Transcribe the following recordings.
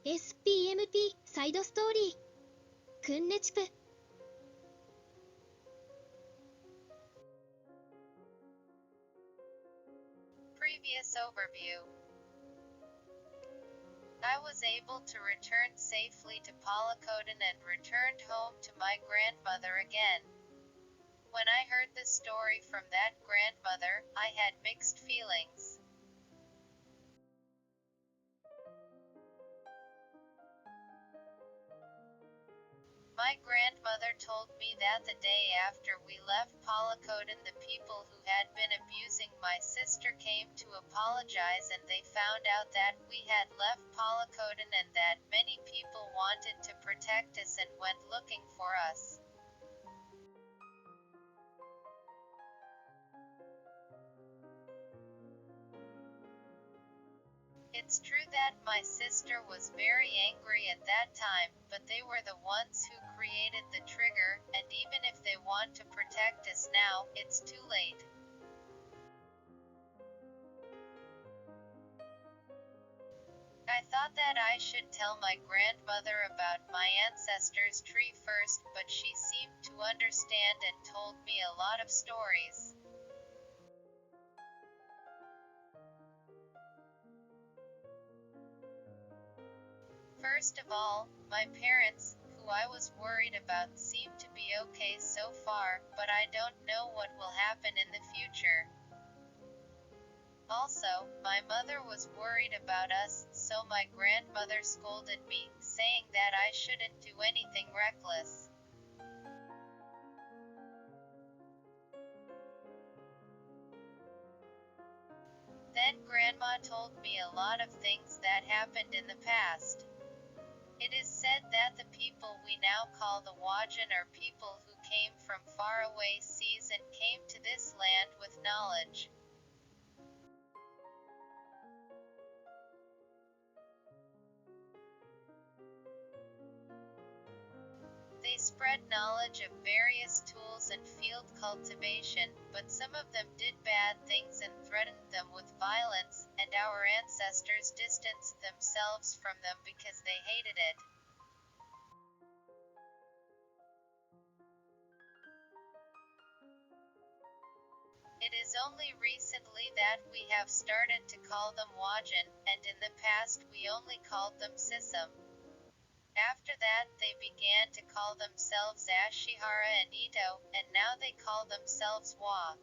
SPMP サイドストーリーくんねちぷ。 Previous overview. I was able to return safely to PoloKotan and returned home to my grandmother again. When I heard the story from that grandmother, I had mixed feelings. My grandmother told me that the day after we left PoloKotan, the people who had been abusing my sister came to apologize, and they found out that we had left PoloKotan and that many people wanted to protect us and went looking for us. It's true that my sister was very angry at that time, but they were the ones who created the trigger, and even if they want to protect us now, it's too late. I thought that I should tell my grandmother about my ancestors' tree first, but she seemed to understand and told me a lot of stories. First of all, my parents, who I was worried about, seem to be okay so far, but I don't know what will happen in the future. Also, my mother was worried about us, so my grandmother scolded me, saying that I shouldn't do anything reckless. Then Grandma told me a lot of things that happened in the past. It is said that the people we now call the Wajan are people who came from faraway seas and came to this land with knowledge. They spread knowledge of various tools and field cultivation, but some of them did bad things and threatened them with violence, and our ancestors distanced themselves from them because they hated it. It is only recently that we have started to call them Wajan, and in the past we only called them Sisam. After that they began to call themselves Ashihara and Ito, and now they call themselves Wa.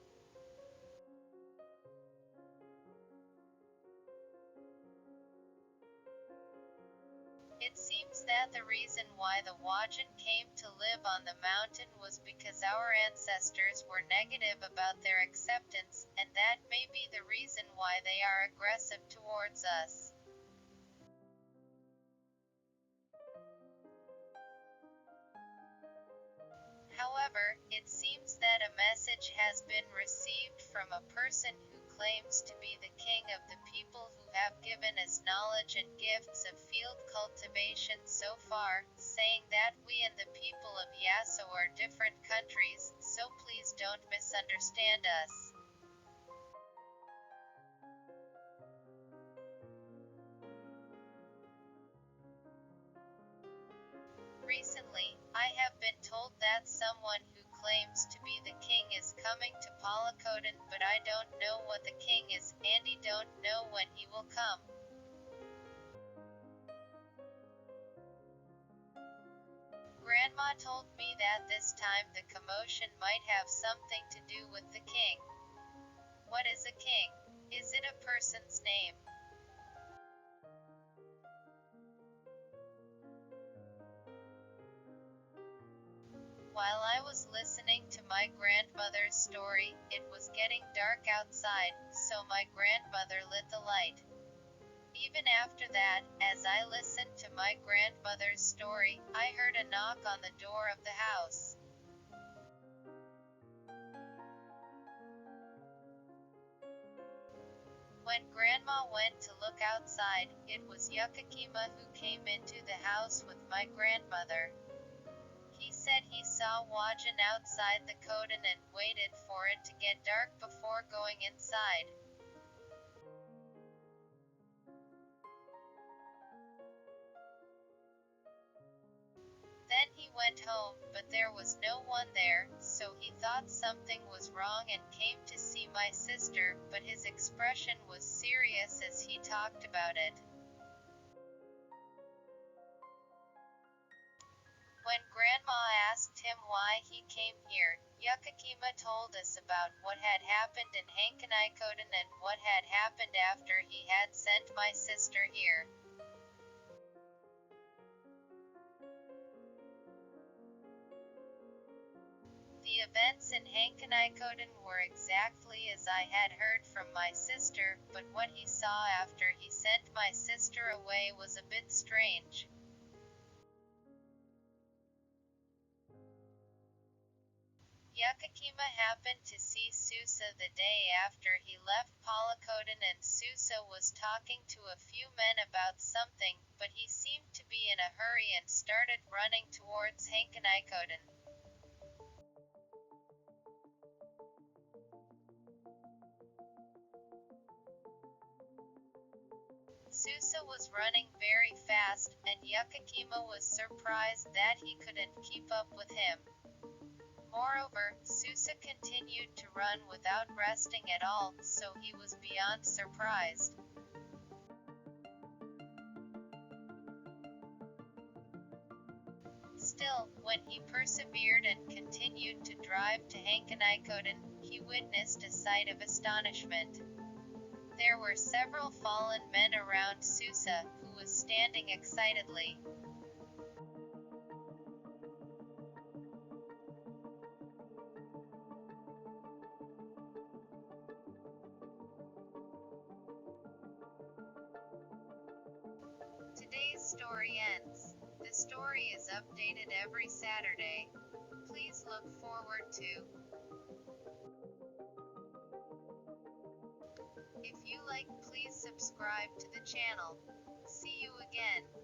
It seems that the reason why the Wajan came to live on the mountain was because our ancestors were negative about their acceptance, and that may be the reason why they are aggressive towards us. However, it seems that a message has been received from a person who claims to be the king of the people who have given us knowledge and gifts of field cultivation so far, saying that we and the people of Yaso are different countries, so please don't misunderstand us. Recently, I have been told that someone who claims to be the king is coming to PoloKotan, but I don't know what the king is, and I don't know when he will come. Grandma told me that this time the commotion might have something to do with the king. What is a king? Is it a person's name? While I was listening to my grandmother's story, it was getting dark outside, so my grandmother lit the light. Even after that, as I listened to my grandmother's story, I heard a knock on the door of the house. When Grandma went to look outside, it was Yukakima who came into the house with my grandmother. He said he saw Wajan outside the Kodan and waited for it to get dark before going inside. went home, but there was no one there, so he thought something was wrong and came to see my sister, but his expression was serious as he talked about it. When Grandma asked him why he came here, Yukakima told us about what had happened in Hankanikoden and what had happened after he had sent my sister here. The events in Hankanikoden were exactly as I had heard from my sister, but what he saw after he sent my sister away was a bit strange. Yukakima happened to see Susa the day after he left PoloKotan, and Susa was talking to a few men about something, but he seemed to be in a hurry and started running towards Hankanikoden. Susa was running very fast, and Yukakima was surprised that he couldn't keep up with him. Moreover, Susa continued to run without resting at all, so he was beyond surprised. Still, when he persevered and continued to drive to Hankanikoden, he witnessed a sight of astonishment. There were several fallen men around Susa, who was standing excitedly. Today's story ends. The story is updated every Saturday. Please look forward to. If you like, please subscribe to the channel. See you again.